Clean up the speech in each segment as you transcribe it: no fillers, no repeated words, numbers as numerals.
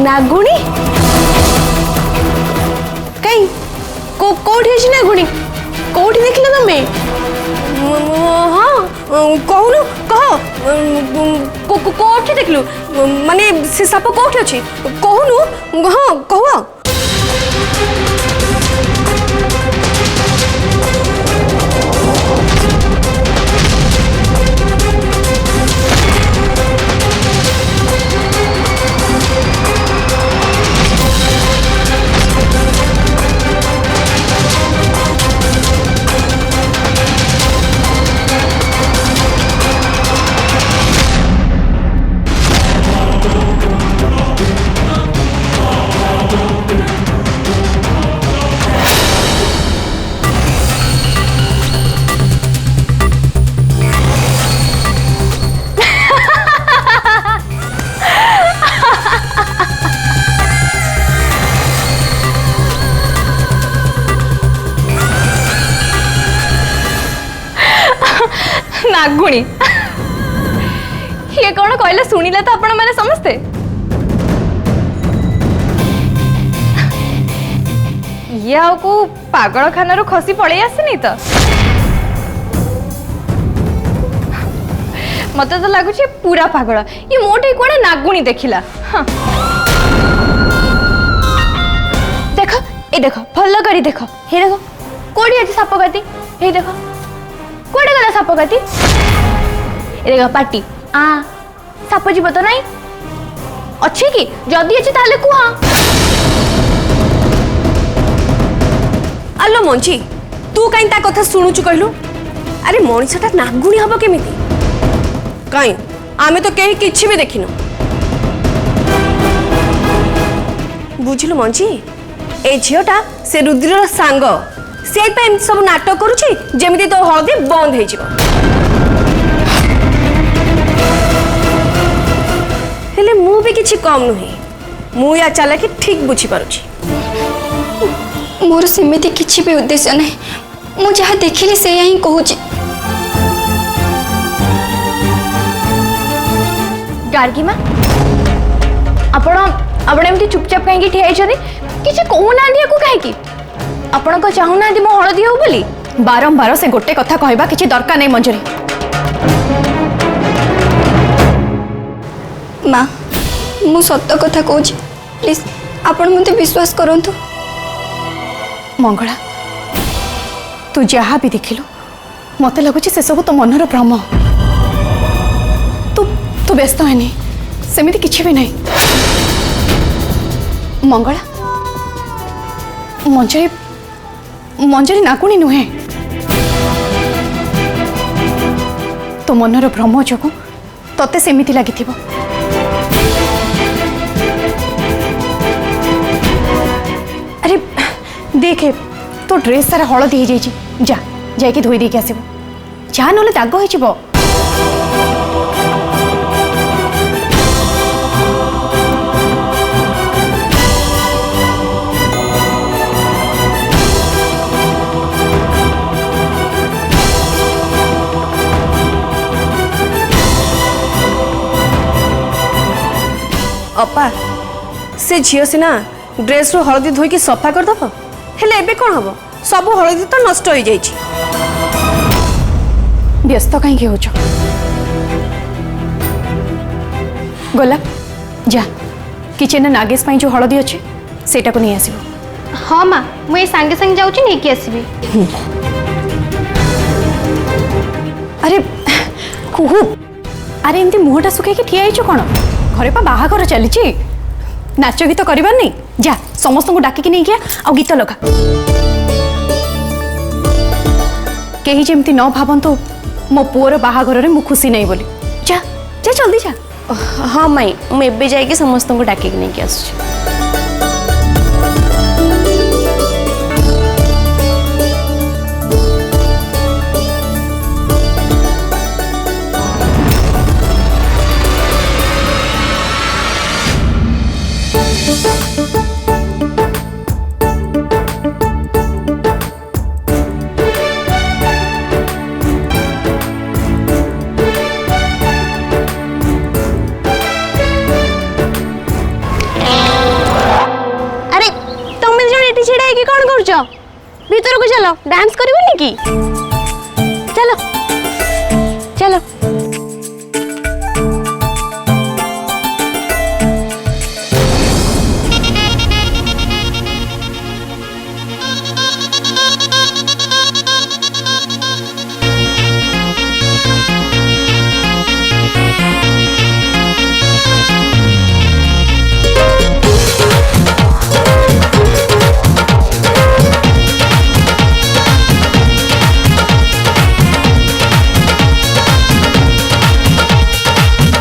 नागुणी कहीं कोठी अछि नागुणी कोठी देखला तमे हाँ कहूनु कह कोठी देखलु माने से साप कोठी अछि कहूनु हाँ कह नागुणी ये कौन कहले शुणिले तो आपण मैंने समझते ये आपको पागल खाना खसी पड़े आसनी तो मत तो लगुच पूरा पागल ये मोटे कौन नागुणी देखिला हाँ। देख ए देख भल कर देख हे देख कोड़ी अच्छी साप काटी हे देख कोड़े गला साप काटी देख पाटी आ साप जीव तो नहीं अच्छी कि जदि अच्छी ताले कुहा आलो मंची तू कहीं ता कथा शुणुचु कहलु अरे मनीषटा नागुणी हम केमिति कहीं आमे तो कहीं किछि भी देखिनो बुझिलु मंची ए झियोटा से रुद्रर सांग से सब नाटक करुछि जेमिति तो हळदी बंद हे जिवो हेले मु भी किछि कम नुहे मु या चाला कि ठीक बुझी पारुछि मोर सेमिति किछि भी उद्देश्य नहीं मु जहाँ देखिली से ही कहूची गार्गी माँ आपण आपण एमती चुपचाप कहीं ठिया किसी कहूना कहीं आपण को चाहूना मो हलदी हो बोली बारंबार से गोटे कथा कहबा किसी दरकार नहीं मंजरी माँ मु सत्य कथा कहूची प्लीज आपण मते विश्वास करंतु मंगला तू जहाँ भी देखिलु मत लगुच से सब तो मनर भ्रम तू तू व्यस्त है सेमिति किछि भी नहीं मंगला मंजरी मंजरी नागुणी नुहे तो मनर भ्रम जो तते सेमिति लगी अरे देखे तो ड्रेस सारा हलदी हो जा जाकि धोई देके आसब जा ना दाग हो अपा से झील सीना ड्रेस रो हलदी धोई सफा करदब हेले एबे कौन हम सब हलदी तो नष्ट हो जाइछि व्यस्त कहीं हो गोलाप जा किचन नागेश जो हलदी अच्छे सेटा को नहीं आसब हाँ माँ मुझे सांगे सांगे जाऊँ नहीं कि आसबी अरे कुहू अरे एमती मुहटा सुखे ठिया कौन घरे पा बाहाघर चली नाच गीत करबार नहीं जा समस्त को डाकिक नहीं गया आ गीत लगा कहीं जमती न भावंतु मो पुअर बाहाघर मु खुशी नहीं बोली जा जा जल्दी जा हाँ माई मुझे जाइए समस्त को डाकिक नहीं कि आस को चलो डांस करबनी की चलो चलो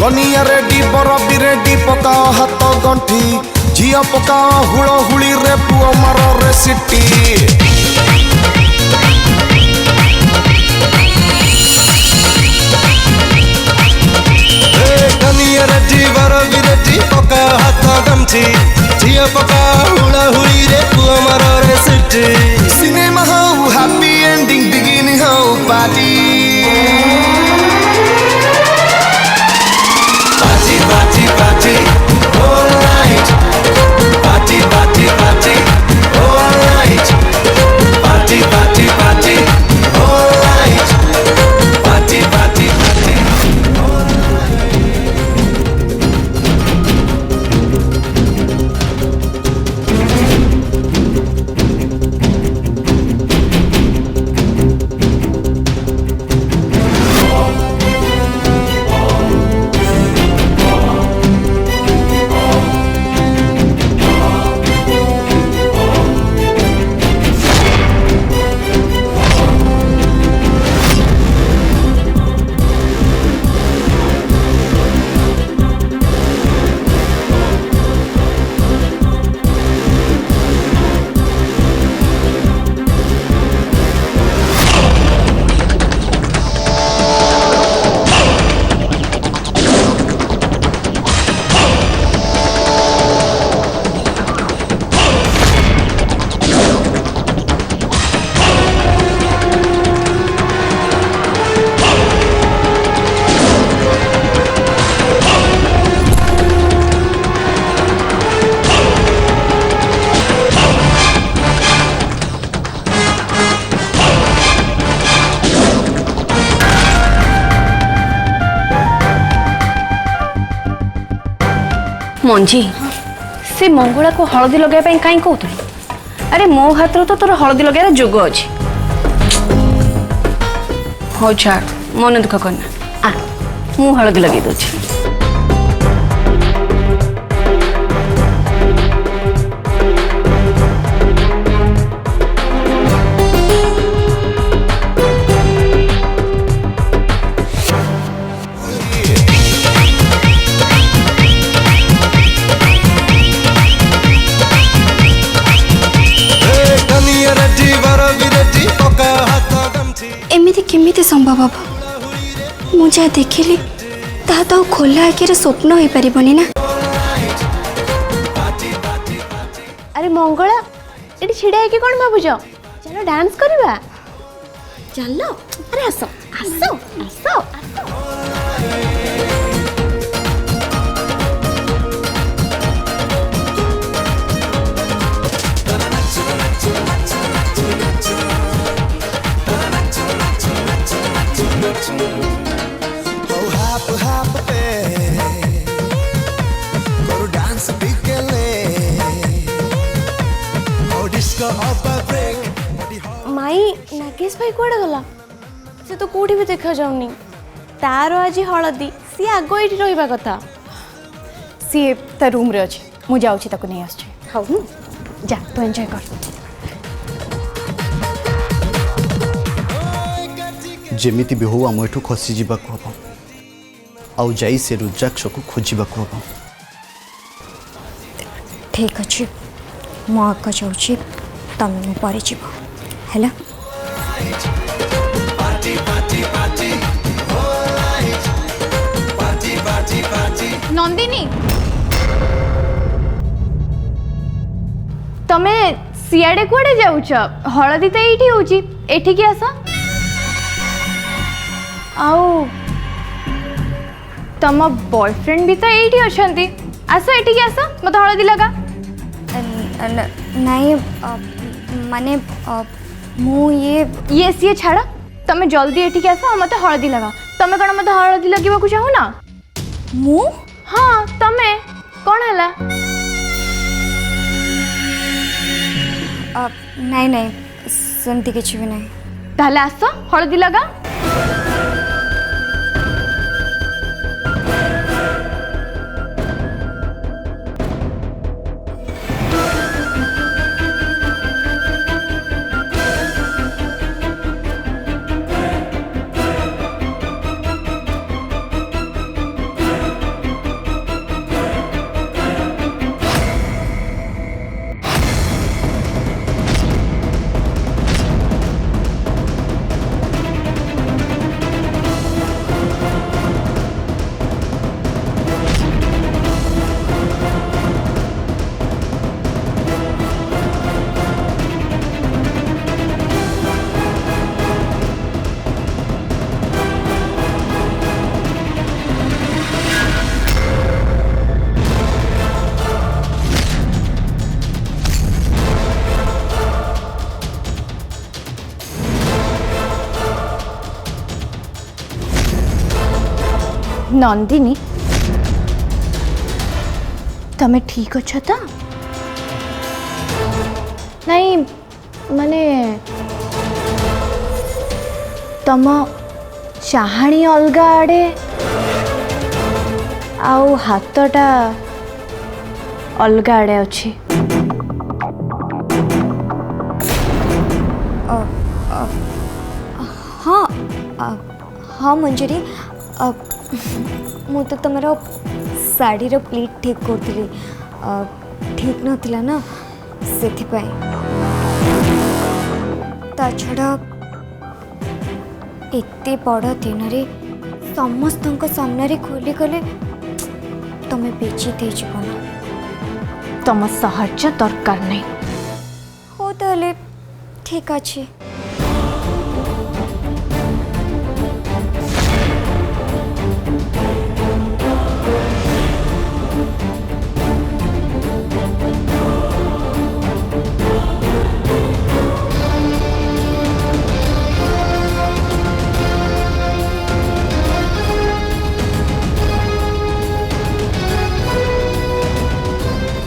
कनिया रेडी बरबी रेडी पकाओ हाथ गंठी झिया पकाओ हुड़ हुड़ी रे पुओ मारो रे सिटी कनिया रेडी बरबी रेडी पकाओ हाथ गंठी झिया पकाओ हुड़ हुड़ी रे पुओ मारो रे सिटी सिनेमा हो हैप्पी एंडिंग बिगिनिंग हो party Party, party, all night. Party, party, party, all night. Party, party, party, all night. Party, party, party, all night. मंजी से मंगला को हलदी लगे कहीं कहतु अरे मो हाथ तो तोर हलदी लगे जोग अच्छी हो छाड़ मन दुख करना आ मु हलदी लगे दूची एमिति केमिति संभव हम मु जहाँ देखिली ता तो खोला आखिर स्वप्न हो पारिबनी ना। अरे मंगला ये छिड़ा है कि कौन भावुच चलो डांस करवा चलो अरे आस आस आस माई नागेश भाई कौड़े गला से तो कौटी भी देखा जाऊनी तार आज हलदी सी आग ये रहा कथा सी ता रूम रे अच्छे मु जाऊँ ताको नहीं आस हाँ जा तू एंजॉय कर जेमिति भी हो आम एठू खसी जावाक हम आउ जाई से रुद्राक्ष को खोजवाक हम। ठीक अच्छे मु आग जाऊँ तमें मो पर जीव है नंदिनी तमे सियाड़े कुआडे जाउछ हलदी तो एठी होची एठी की आस आउ तम बॉयफ्रेंड भी तो एठी अछंती आस एठी की आस मत हलदी लगा नहीं माने ये सी छाड़ तमें जल्दी एठिक आस मत हलदी लगा तमें कौन मत हलदी लगे चाहू ना मु हाँ तमें कौन है नहीं नहीं सेमती किसी भी नहीं ताहले आस हलदी लगा नंदिनी तमें ठीक अच्छ तो नहीं माने तम चाहाणी अलग आड़े आउ हाथटा अलग आड़े अच्छी हाँ हाँ मंजरी मु तो तुम शाढ़ीर प्लीट ठीक करी ठीक नाला ना से छड़ा एते बड़ दिन समस्त सामने खोली गले तुम्हें बेचित ना तम साहाय्य दरकार नहीं हो ताले ठीक अच्छे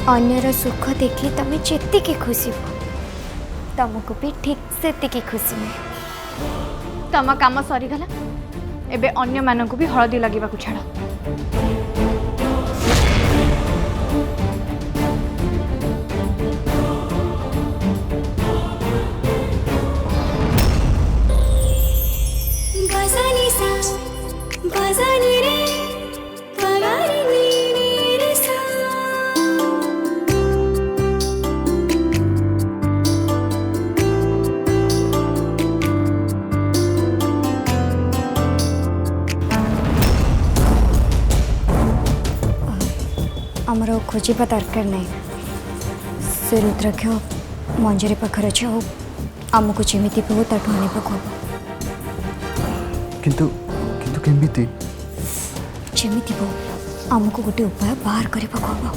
अन्यर सुख देखी तुम्हें जेतिकी खुशी हो तुमको भी ठीक से खुशी मिले तम काम सरीगला एबे अन्य मानक भी हलदी लगे छाड़ आमर खोजा दरकार नहीं से रुद्राक्ष मंजरी पाखर अच्छे हो आमको जमी भी हो ताठू आने हम किंतु किंतु केमिति जमी हो आमको गोटे उपाय बाहर करने हम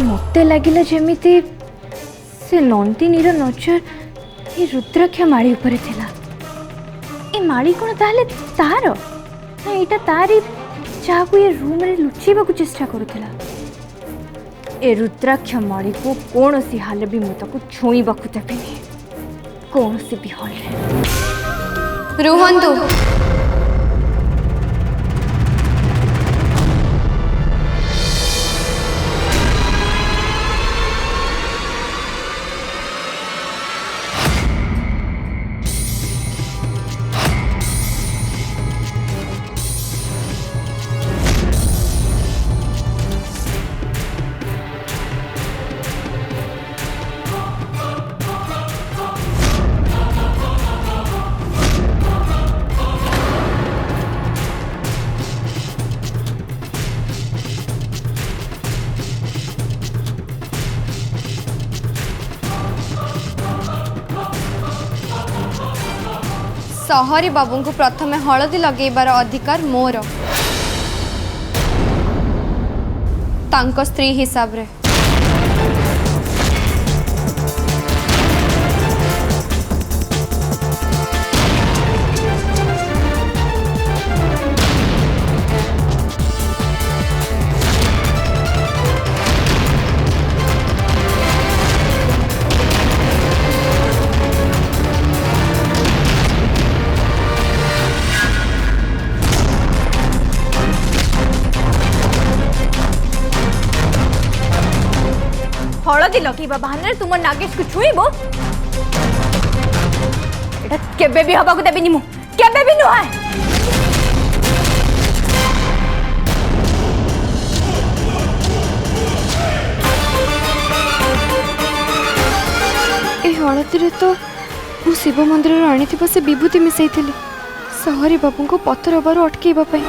मत लगिला जमीती से नंदिनीर नजर ये रुद्राक्ष माड़ी उपरे थिला ए माड़ी कोन ताले तार ना एटा तारी जाकू ये रूम रे लुचीबा को चेष्टा करूथिला ए रुद्राक्ष माड़ी को कौन सी हाल भी मु ताको छुईबा को देबेनी कौन सी भी हाल रे रुहंतु सहरी बाबू को प्रथमे हलदी लगेबार अधिकार मोर तांको स्त्री हिसाब रे। हलदी लगेबा बहाना तुम नागेश को छुईबो एटा केबे भी हबा को देबिनी मु केबे भी नुहाय। ए हलदी रे तो मु शिव मंदिर आनी से विभूति मिसई सहरी बाबू को पत्थर हबार अटकेबा पई।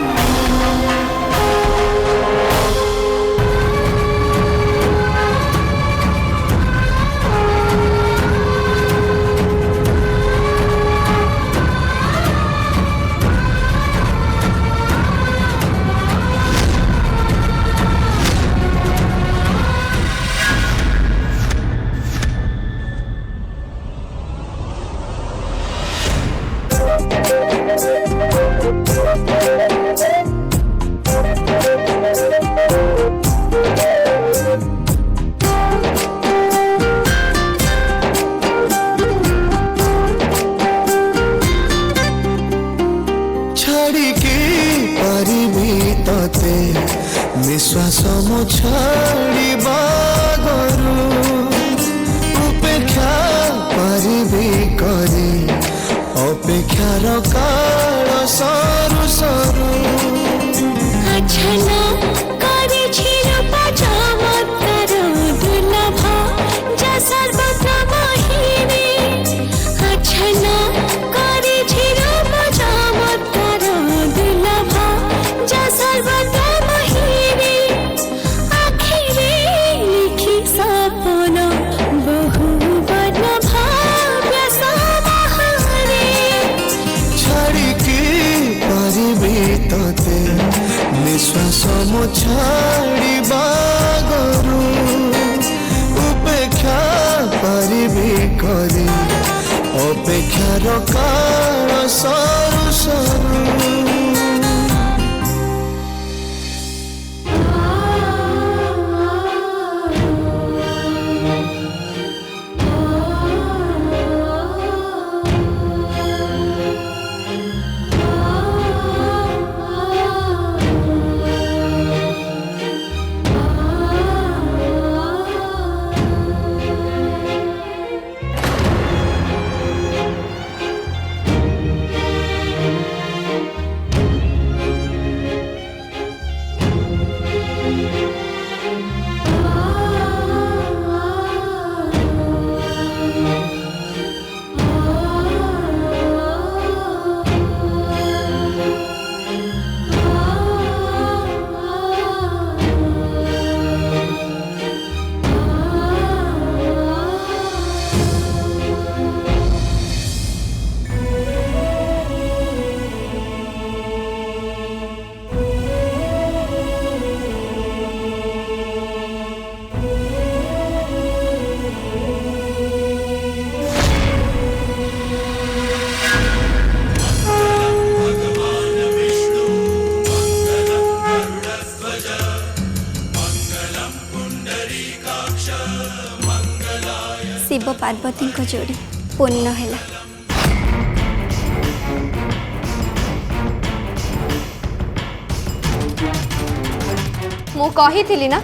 निश्वास मो छाड़िबा गरु उपेक्षा परिबी करी अपेक्षार काल सरू सरू अच्छना करे छिरपा चमत्कार दुर्लभ जा सर्वत्र महिने अच्छना करे छिरपा चमत्कार दुर्लभ जा सर्वत्र निश्वास मो छाड़िबा गरु उपेक्षा परिबी करी अपेक्षार काल सरू सरू। शिव पार्वती को जोड़ी पूर्ण है। मु कही ना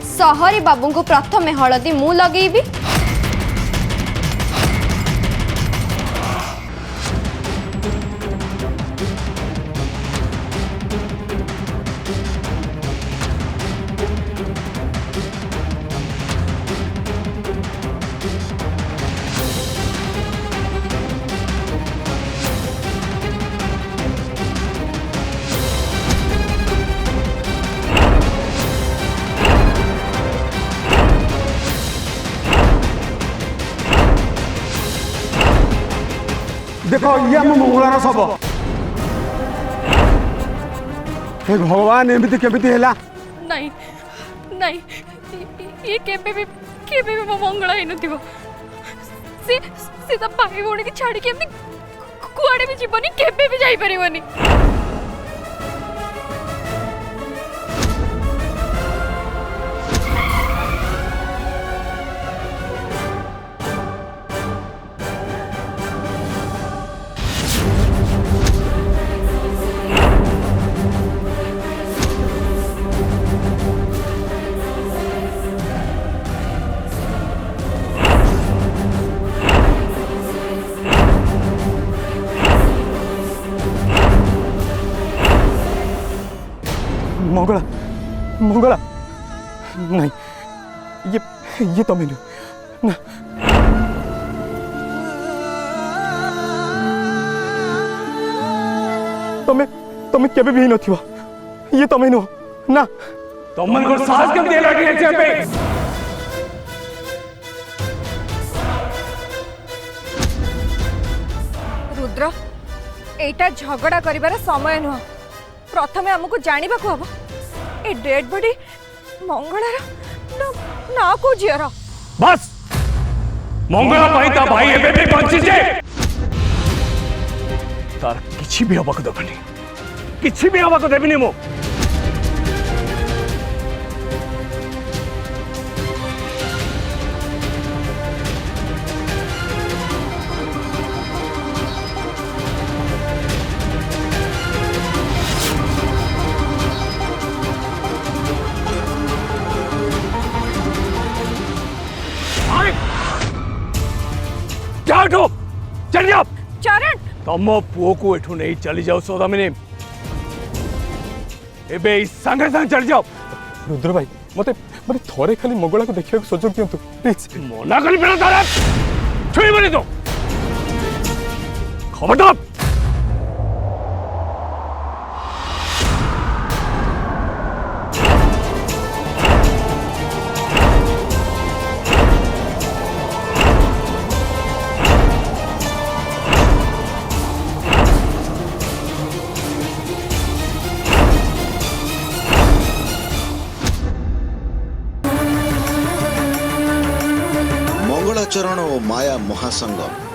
सहरी बाबू को प्रथमे हलदी मु लगेबी। देख ये आम मंगलार शव हे भगवान एमती केमिति हैला नहीं नहीं ये केबे भी मो मंगला ही नथिबो से तो भाई भौणी की छाड़ी के कुआड़े भी जीवनी केबे भी जाई परिवनी मंगला मंगला नहीं ये तो मैंने ना तुम्हें केबे भी नथिबो ये तो मैंने ना तुम मन को साहस कब दे लगी है पे रुद्र एटा झगड़ा करिबार समय नुह प्रथमे हमको जानिबा को हबो ए डेड बॉडी मंगलार ना को जियर बस मंगला पाई ता भाई एबे भी बंची जे तार किछि भी हबा को देबनी किछि भी हबा को देबनी मो चल जाओ चरण तुम पुओ को एठू नहीं चली जाओ सौदामिनी एबे संगे संग चल जाओ रुद्र भाई मते मते थोड़े खाली मंगला को देखियो सुजोग दियंतु प्लीज मना करी बेला तारा छुई बनी तो खबरदार मंगलाचरण और माया महासंगम